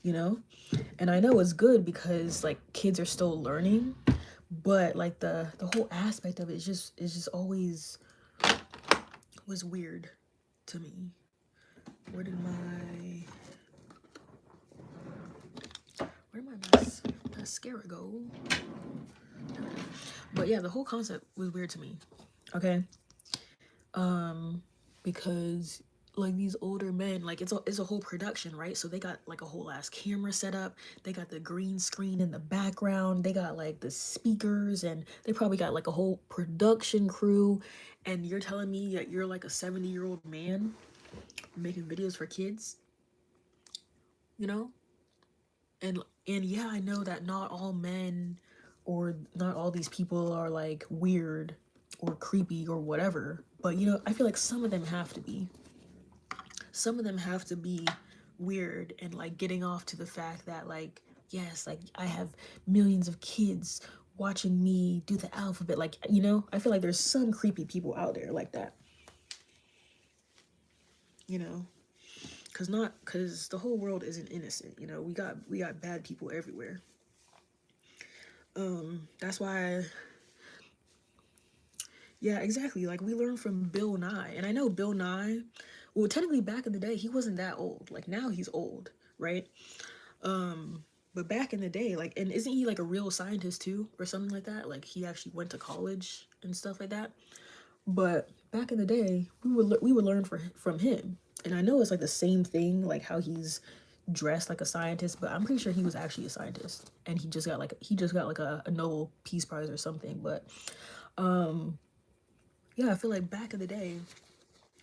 you know? And I know it's good because like kids are still learning, but like the whole aspect of it is just always was weird to me. Where did my mascara go? But yeah, the whole concept was weird to me. Okay. Um, because like these older men, like it's a whole production, right? So they got like a whole ass camera set up. They got the green screen in the background. They got like the speakers, and they probably got like a whole production crew. And you're telling me that you're like a 70-year-old man making videos for kids, you know? And yeah, I know that not all men or not all these people are like weird or creepy or whatever, but you know, I feel like some of them have to be. Some of them have to be weird and like getting off to the fact that like yes, like I have millions of kids watching me do the alphabet, like, you know, I feel like there's some creepy people out there like that, you know, because the whole world isn't innocent, you know. We got bad people everywhere. That's why, yeah, exactly, like we learned from Bill Nye. And I know Bill Nye, well, technically back in the day he wasn't that old, like now he's old, right? But back in the day, like, and isn't he like a real scientist too, or something like that? Like he actually went to college and stuff like that. But back in the day, we would learn from him. And I know it's like the same thing, like how he's dressed like a scientist, but I'm pretty sure he was actually a scientist, and he just got like a Nobel Peace Prize or something. But yeah, I feel like back in the day,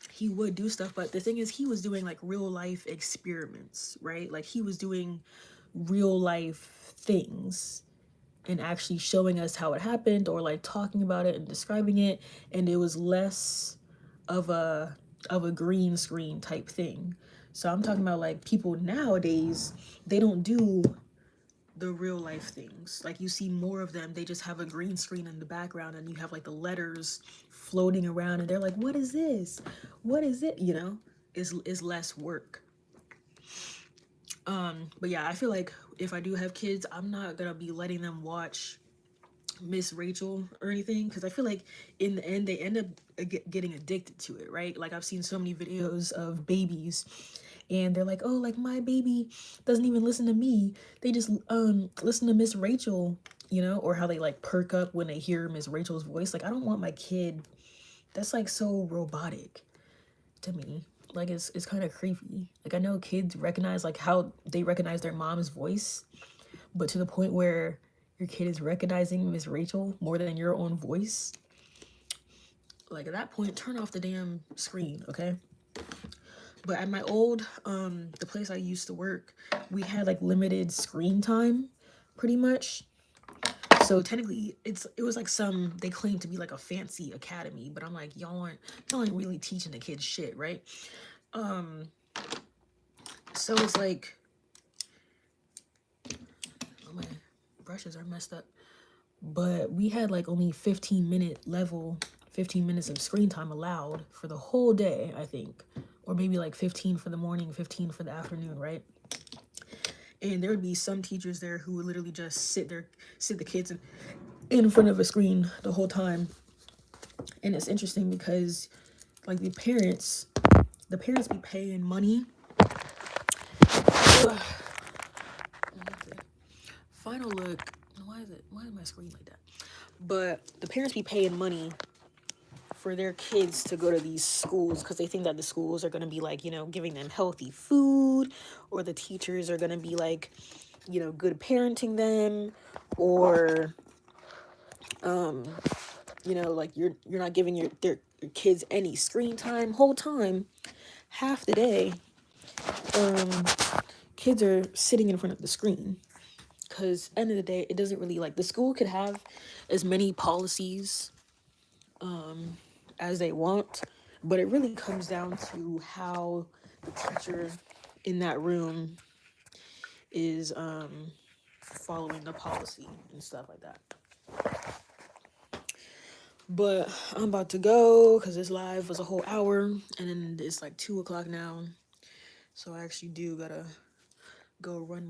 he would do stuff, but the thing is he was doing like real life experiments, right? Like he was doing real life things and actually showing us how it happened, or like talking about it and describing it. And it was less of a green screen type thing. So I'm talking about like people nowadays, they don't do the real life things. Like you see more of them, they just have a green screen in the background, and you have like the letters floating around, and they're like, what is this, what is it, you know? Is less work. But yeah, I feel like if I do have kids, I'm not gonna be letting them watch Miss Rachel or anything, because I feel like in the end they end up getting addicted to it, right? Like I've seen so many videos of babies, and they're like, oh, like my baby doesn't even listen to me, they just listen to Miss Rachel, you know? Or how they like perk up when they hear Miss Rachel's voice. Like I don't want my kid, that's like so robotic to me. Like it's kind of creepy. Like I know kids recognize like how they recognize their mom's voice, but to the point where your kid is recognizing Miss Rachel more than your own voice, like at that point, turn off the damn screen, okay? But at my old the place I used to work, we had like limited screen time, pretty much. So technically, it was like some, they claim to be like a fancy academy, but I'm like, y'all ain't really teaching the kids shit, right? So it's like, oh, my brushes are messed up. But we had like only 15 minutes of screen time allowed for the whole day, I think. Or maybe like 15 for the morning, 15 for the afternoon, right? And there would be some teachers there who would literally just sit the kids in front of a screen the whole time. And it's interesting because like the parents be paying money. Ugh. Final look. Why is my screen like that? But the parents be paying money for their kids to go to these schools because they think that the schools are going to be like, you know, giving them healthy food, or the teachers are going to be like, you know, good parenting them, or you know, like you're not giving your kids any screen time. Whole time, half the day, kids are sitting in front of the screen. Because end of the day, it doesn't really, like, the school could have as many policies as they want, but it really comes down to how the teacher in that room is following the policy and stuff like that. But I'm about to go because this live was a whole hour, and then it's like 2 o'clock now, so I actually do gotta go run